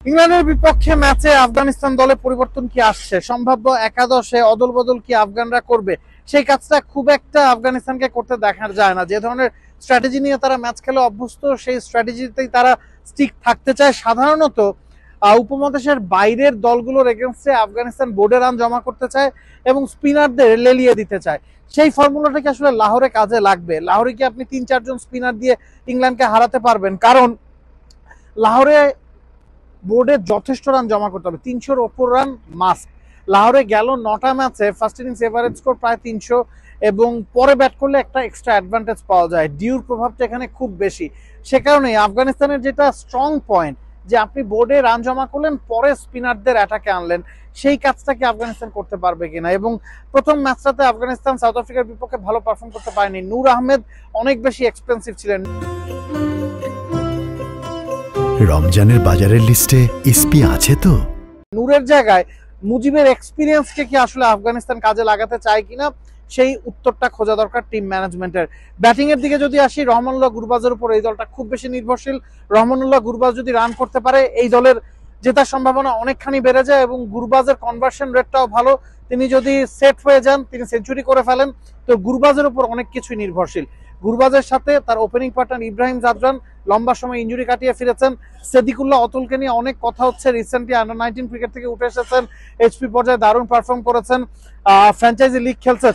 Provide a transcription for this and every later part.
ইংল্যান্ডের বিপক্ষে ম্যাচে আফগানিস্তান দলে পরিবর্তন কি আসছে? সম্ভাব্য একাদশে অদল বদল কি আফগানরা করবে? সেই কাজটা খুব একটা আফগানিস্তানকে করতে দেখা যায় না। যে ধরনের স্ট্র্যাটেজি নিয়ে তারা ম্যাচ খেলে অভ্যস্ত, সেই স্ট্র্যাটেজিতেই তারা স্টিক থাকতে চায়। সাধারণত উপমহাদেশের বাইরের দলগুলোর এগেনস্টে আফগানিস্তান বোর্ডে রান জমা করতে চায় এবং স্পিনারদের লেলিয়ে দিতে চায়। সেই ফর্মুলাটা কি আসলে লাহোরে কাজে লাগবে? লাহোরে কি আপনি 3-4 জন স্পিনার দিয়ে ইংল্যান্ডকে হারাতে পারবেন? কারণ লাহোরে বোর্ডে যথেষ্ট রান জমা করতে হবে, 300-র ওপর রান মাস্ট। লাহোরে গেল 9টা ম্যাচে ফার্স্ট ইনিংস এভারেজ স্কোর প্রায় 300 এবং পরে ব্যাট করলে একটা এক্সট্রা অ্যাডভান্টেজ পাওয়া যায়। ডিউর প্রভাবটা এখানে খুব বেশি। সে কারণে আফগানিস্তানের যেটা স্ট্রং পয়েন্ট, যে আপনি বোর্ডে রান জমা করলেন পরে স্পিনারদের অ্যাটাকে আনলেন, সেই কাজটাকে আফগানিস্তান করতে পারবে কিনা। এবং প্রথম ম্যাচটাতে আফগানিস্তান সাউথ আফ্রিকার বিপক্ষে ভালো পারফর্ম করতে পারেনি। নূর আহমেদ অনেক বেশি এক্সপেন্সিভ ছিলেন। রমজানের বাজারের লিস্টে এসপি আছে তো? নূরের জায়গায় মুজিবের এক্সপিরিয়েন্সকে কি আসলে আফগানিস্তান কাজে লাগাতে চায় কিনা, সেই উত্তরটা খোঁজা দরকার টিম ম্যানেজমেন্টের। ব্যাটিং এর দিকে যদি আসি, রহমানুল্লাহ গুরবাজের উপর এই দলটা খুব বেশি নির্ভরশীল। রহমানুল্লাহ গুরবাজ যদি রান করতে পারে, এই দলের জেতার সম্ভাবনা অনেকখানি বেড়ে যায় এবং গুরবাজের কনভার্সন রেটটাও ভালো। তিনি যদি সেট হয়ে যান, তিনি সেঞ্চুরি করে ফেলেন, তো গুরবাজের উপর অনেক কিছুই নির্ভরশীল। গুরবাজের সাথে তার ওপেনিং পার্টনার ইব্রাহিম জাদরান লম্বা সময় ইনজুরি কাটিয়ে ফিরেছেন। সেদিকুল্লাহ অতুলকে নিয়ে অনেক কথা হচ্ছে। রিসেন্টলি আন্ডার-19 ক্রিকেট থেকে উঠে এসেছেন, এইচপি পর্যায়ে দারুণ পারফর্ম করেছেন, ফ্র্যাঞ্চাইজি লিগ খেলছেন।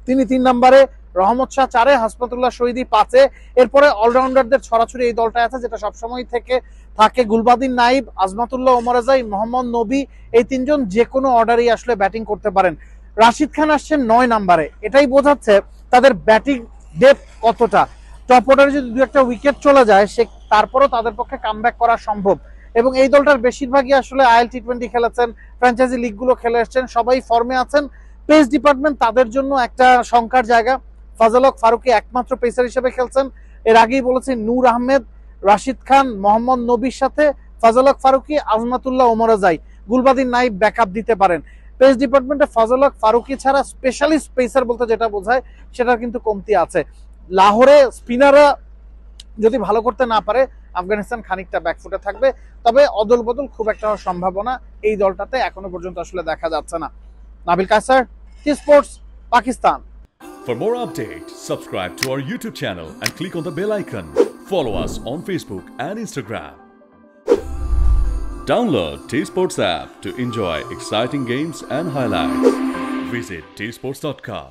তিনি 3 নম্বরে, রহমত শাহ 4-এ, হাসপাতুল্লাহ শহীদি 5-এ। এরপরে অলরাউন্ডারদের ছড়াছড়ি এই দলটা আছে, যেটা সবসময় থেকে থাকে। গুলবাদিন নাইব, আজমাতুল্লাহ ওমরাজাই, মোহাম্মদ নবী, এই 3 জন যে কোনো অর্ডারই আসলে ব্যাটিং করতে পারেন। রাশিদ খান আসছেন 9 নম্বরে। এটাই বোঝাচ্ছে তাদের ব্যাটিং ডেপথ কতটা। টপ অর্ডারে যদি 2-1টা উইকেট চলে যায়, সে তারপরও তাদের পক্ষে কামব্যাক করা সম্ভব। এবং এই দলটার বেশিরভাগই আসলে আইএল টি20 খেলেছেন, ফ্র্যাঞ্চাইজি লিগগুলো খেলে এসছেন, সবাই ফর্মে আছেন। পেস ডিপার্টমেন্ট তাদের জন্য একটা শঙ্কার জায়গা। ফাজল হক ফারুকী একমাত্র পেসার হিসেবে খেলছেন। এর আগেই বলেছি, নূর আহমেদ, রাশিদ খান, মোহাম্মদ নবীর সাথে ফাজল হক ফারুকী, আজমাতুল্লাহ ওমরাজাই, গুলবাদিন নাইব ব্যাকআপ দিতে পারেন। পেস ডিপার্টমেন্টে ফাজল হক ফারুকী ছাড়া স্পেশালিস্ট পেসার বলতে যেটা বোঝায়, সেটার কিন্তু কমতি আছে। লাহোরে স্পিনাররা যদি ভালো করতে না পারে, আফগানিস্তান খানিকটা ব্যাকফুটে থাকবে। তবে অদল বদল খুব একটা সম্ভাবনা এই দলটাতে এখনো পর্যন্ত আসলে দেখা যাচ্ছে না। Nabil Kaiser, T Sports, Pakistan. For more updates, subscribe to our YouTube channel and click on the bell icon. Follow us on Facebook and Instagram. Download T Sports app to enjoy exciting games and highlights. Visit tsports.com.